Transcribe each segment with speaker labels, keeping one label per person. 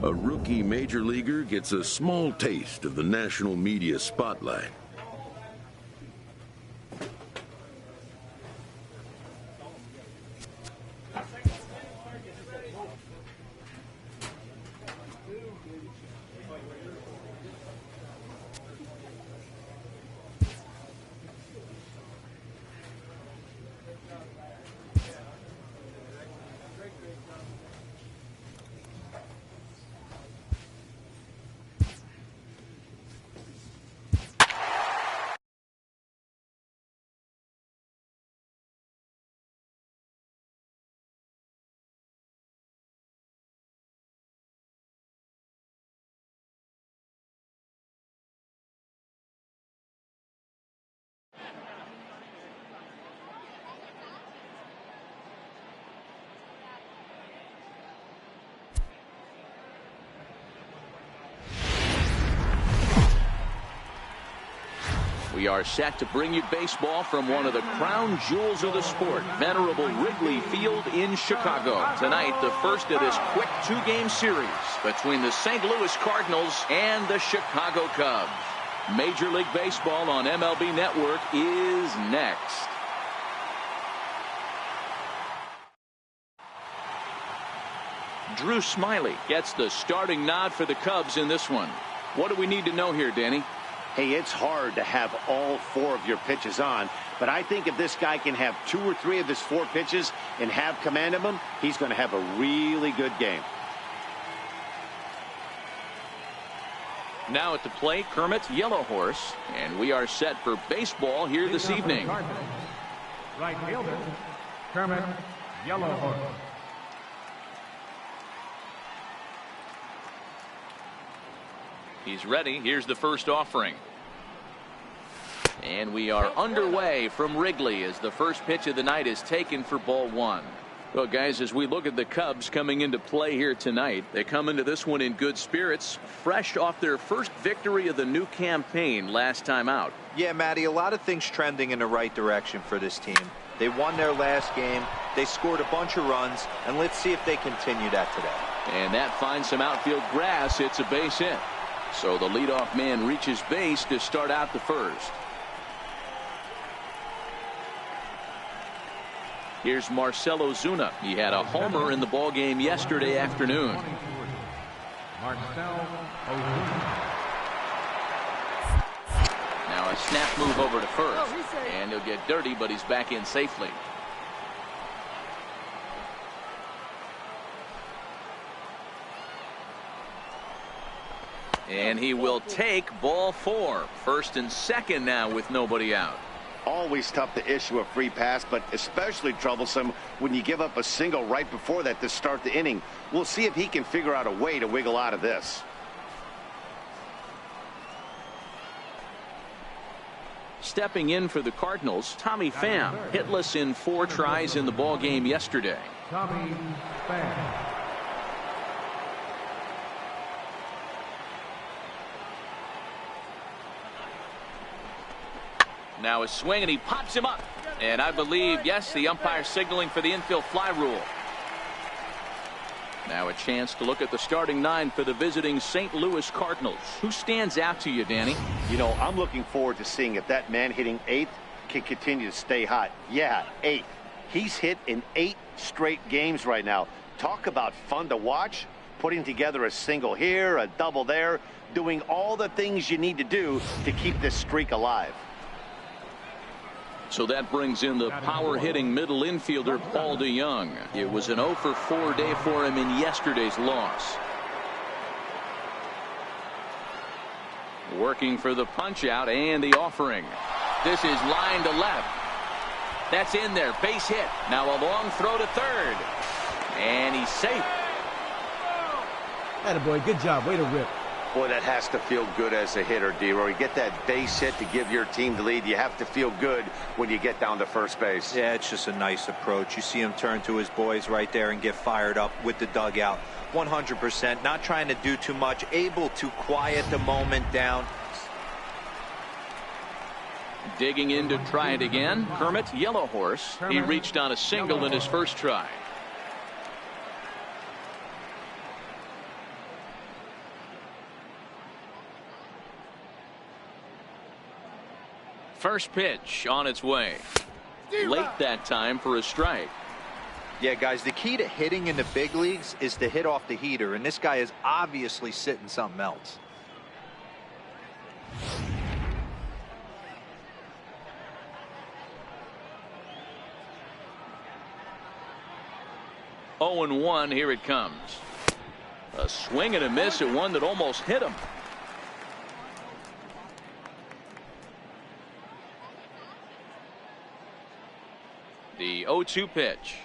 Speaker 1: A rookie major leaguer gets a small taste of the national media spotlight.
Speaker 2: We are set to bring you baseball from one of the crown jewels of the sport, venerable Wrigley Field in Chicago. Tonight, the first of this quick two-game series between the St. Louis Cardinals and the Chicago Cubs. Major League Baseball on MLB Network is next. Drew Smyly gets the starting nod for the Cubs in this one. What do we need to know here, Danny?
Speaker 3: Hey, it's hard to have all four of your pitches on, but I think if this guy can have 2 or 3 of his 4 pitches and have command of them, he's going to have a really good game.
Speaker 2: Now at the plate, Kermit Yellowhorse, and we are set for baseball here this evening.
Speaker 4: Right fielder, Kermit Yellowhorse.
Speaker 2: He's ready. Here's the first offering. And we are underway from Wrigley as the first pitch of the night is taken for ball 1. Well, guys, as we look at the Cubs coming into play here tonight, they come into this one in good spirits, fresh off their first victory of the new campaign last time out.
Speaker 5: Yeah, Matty, a lot of things trending in the right direction for this team. They won their last game. They scored a bunch of runs, and let's see if they continue that today.
Speaker 2: And that finds some outfield grass. It's a base hit. So the leadoff man reaches base to start out the first. Here's Marcell Ozuna. He had a homer in the ballgame yesterday afternoon.
Speaker 4: Marcell Ozuna.
Speaker 2: Now a snap move over to first. And he'll get dirty, but he's back in safely. And he will take ball 4. First and second now with nobody out.
Speaker 3: Always tough to issue a free pass, but especially troublesome when you give up a single right before that to start the inning. We'll see if he can figure out a way to wiggle out of this.
Speaker 2: Stepping in for the Cardinals, Tommy Pham, hitless in 4 tries in the ballgame yesterday.
Speaker 4: Tommy Pham.
Speaker 2: Now a swing, and he pops him up. And I believe, yes, the umpire signaling for the infield fly rule. Now a chance to look at the starting 9 for the visiting St. Louis Cardinals. Who stands out to you, Danny?
Speaker 3: You know, I'm looking forward to seeing if that man hitting 8th can continue to stay hot. Yeah, 8th. He's hit in 8 straight games right now. Talk about fun to watch. Putting together a single here, a double there, doing all the things you need to do to keep this streak alive.
Speaker 2: So that brings in the power-hitting middle infielder Paul DeJong. It was an 0 for 4 day for him in yesterday's loss. Working for the punch-out and the offering. This is line to left. That's in there. Base hit. Now a long throw to third. And he's safe.
Speaker 6: Attaboy, good job. Way to rip.
Speaker 3: Boy, that has to feel good as a hitter, D-Roy. You get that base hit to give your team the lead. You have to feel good when you get down to first base.
Speaker 5: Yeah, it's just a nice approach. You see him turn to his boys right there and get fired up with the dugout. 100%. Not trying to do too much. Able to quiet the moment down.
Speaker 2: Digging in to try it again, Kermit Yellowhorse. He reached on a single in his first try. First pitch on its way. Late that time for a strike.
Speaker 5: Yeah, guys, the key to hitting in the big leagues is to hit off the heater, and this guy is obviously sitting something else.
Speaker 2: Oh and 1, here it comes. A swing and a miss at one that almost hit him. The 0-2 pitch.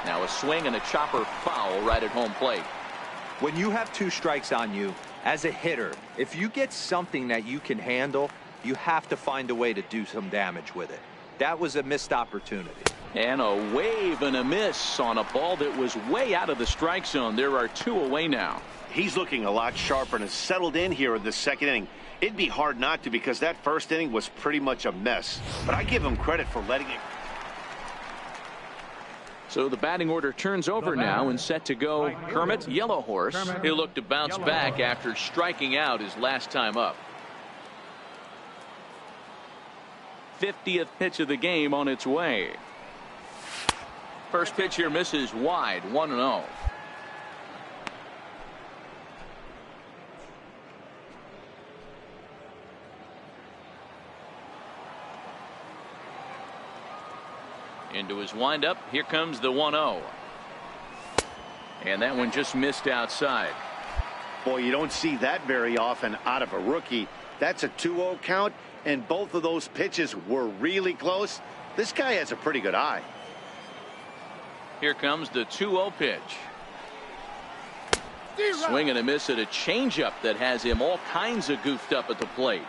Speaker 2: Now a swing and a chopper foul right at home plate.
Speaker 5: When you have 2 strikes on you, as a hitter, if you get something that you can handle, you have to find a way to do some damage with it. That was a missed opportunity.
Speaker 2: And a wave and a miss on a ball that was way out of the strike zone. There are 2 away now.
Speaker 3: He's looking a lot sharper and has settled in here in the second inning. It'd be hard not to, because that first inning was pretty much a mess. But I give him credit for letting it.
Speaker 2: So the batting order turns over now and set to go. Kermit, Yellow Horse. He'll look to bounce back after striking out his last time up. 50th pitch of the game on its way. First pitch here misses wide, 1-0. Into his windup. Here comes the 1-0. And that one just missed outside.
Speaker 3: Boy, you don't see that very often out of a rookie. That's a 2-0 count, and both of those pitches were really close. This guy has a pretty good eye.
Speaker 2: Here comes the 2-0 pitch. Swing and a miss at a changeup that has him all kinds of goofed up at the plate.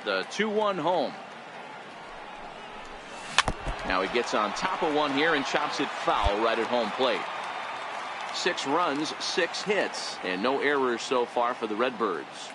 Speaker 2: The 2-1 home. Now he gets on top of one here and chops it foul right at home plate. 6 runs, 6 hits, and no errors so far for the Redbirds.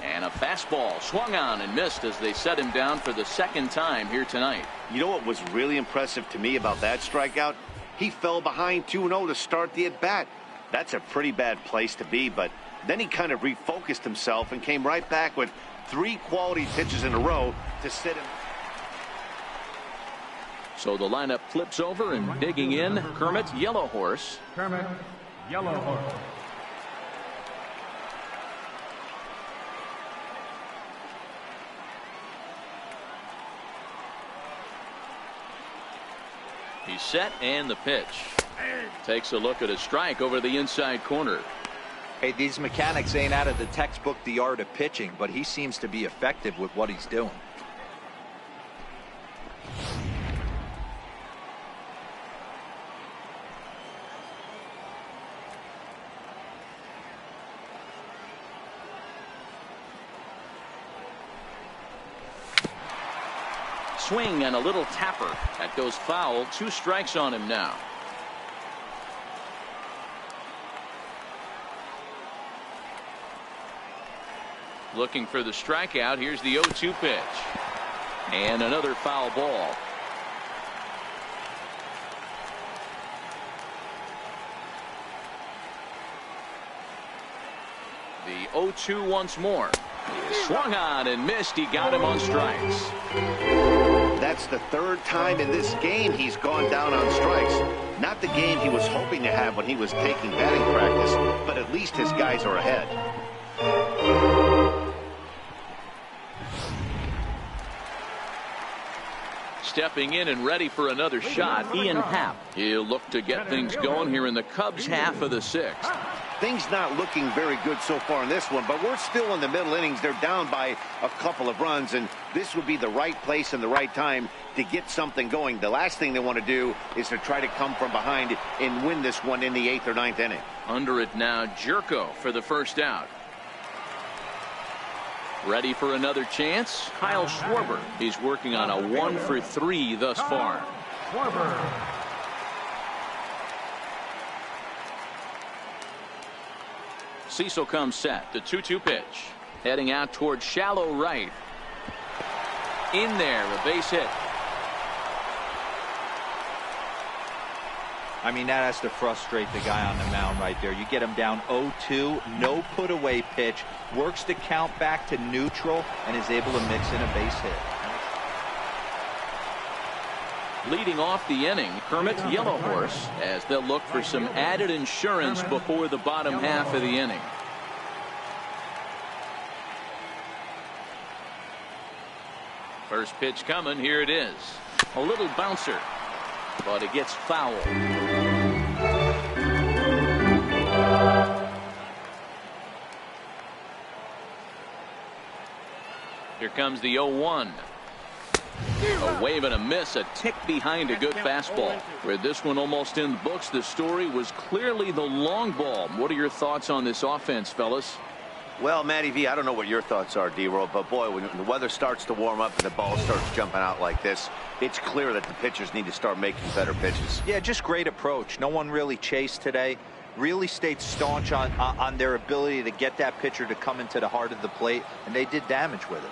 Speaker 2: And a fastball swung on and missed as they set him down for the second time here tonight.
Speaker 3: You know what was really impressive to me about that strikeout? He fell behind 2-0 to start the at-bat. That's a pretty bad place to be, but then he kind of refocused himself and came right back with 3 quality pitches in a row to sit him.
Speaker 2: So the lineup flips over, and digging in, Kermit, Yellow Horse.
Speaker 4: Kermit, Yellow Horse.
Speaker 2: He's set, and the pitch. Takes a look at a strike over the inside corner.
Speaker 5: Hey, these mechanics ain't out of the textbook, The Art of Pitching, but he seems to be effective with what he's doing.
Speaker 2: Swing and a little tapper. That goes foul. 2 strikes on him now. Looking for the strikeout. Here's the 0-2 pitch. And another foul ball. The 0-2 once more. He swung on and missed. He got him on strikes.
Speaker 3: That's the 3rd time in this game he's gone down on strikes. Not the game he was hoping to have when he was taking batting practice, but at least his guys are ahead.
Speaker 2: Stepping in and ready for another shot, Ian Happ. He'll look to get things going here in the Cubs' half of the 6th.
Speaker 3: Things not looking very good so far in this one, but we're still in the middle innings. They're down by a couple of runs, and this would be the right place and the right time to get something going. The last thing they want to do is to try to come from behind and win this one in the 8th or 9th inning.
Speaker 2: Under it now, Jerko for the first out. Ready for another chance? Kyle Schwarber. He's working on a 1 for 3 thus far.
Speaker 4: Schwarber.
Speaker 2: Cecil comes set. The 2-2 pitch. Heading out toward shallow right. In there, a base hit.
Speaker 5: I mean, that has to frustrate the guy on the mound right there. You get him down 0-2, no put-away pitch, works the count back to neutral, and is able to mix in a base hit.
Speaker 2: Leading off the inning, Kermit, Yellow Horse, as they'll look for some added insurance before the bottom half of the inning. First pitch coming, here it is. A little bouncer, but it gets foul. Here comes the 0-1. A wave and a miss, a tick behind a good fastball. With this one almost in the books, the story was clearly the long ball. What are your thoughts on this offense, fellas?
Speaker 3: Well, Matty V, I don't know what your thoughts are, D-Roll, but boy, when the weather starts to warm up and the ball starts jumping out like this, it's clear that the pitchers need to start making better pitches.
Speaker 5: Yeah, just great approach. No one really chased today. Really stayed staunch on their ability to get that pitcher to come into the heart of the plate, and they did damage with it.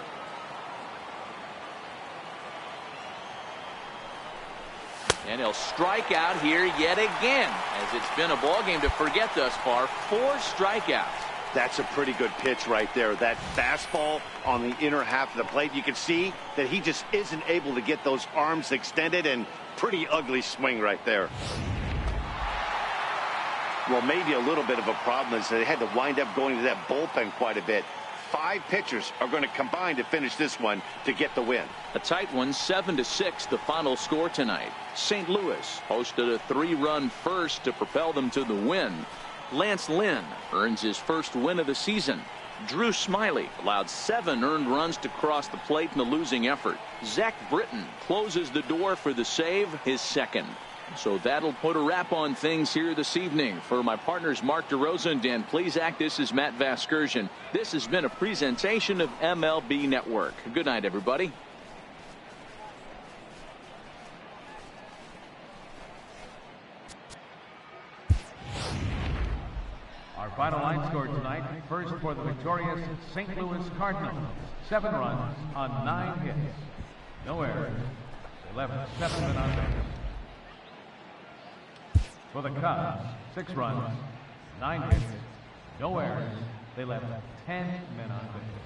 Speaker 2: And he'll strike out here yet again, as it's been a ball game to forget thus far. 4 strikeouts.
Speaker 3: That's a pretty good pitch right there. That fastball on the inner half of the plate. You can see that he just isn't able to get those arms extended, and pretty ugly swing right there. Well, maybe a little bit of a problem is they had to wind up going to that bullpen quite a bit. 5 pitchers are going to combine to finish this one to get the win.
Speaker 2: A tight one, 7-6, the final score tonight. St. Louis hosted a 3-run first to propel them to the win. Lance Lynn earns his first win of the season. Drew Smiley allowed 7 earned runs to cross the plate in the losing effort. Zach Britton closes the door for the save, his second. So that'll put a wrap on things here this evening. For my partners Mark DeRosa and Dan Plesac, this is Matt Vasgersian. This has been a presentation of MLB Network. Good night, everybody.
Speaker 4: Our final line score tonight, first for the victorious St. Louis Cardinals. 7 runs on 9 hits. No errors. They left 7 men on base. For the Cubs, 6 runs, 9 hits, no errors. They left 10 men on base.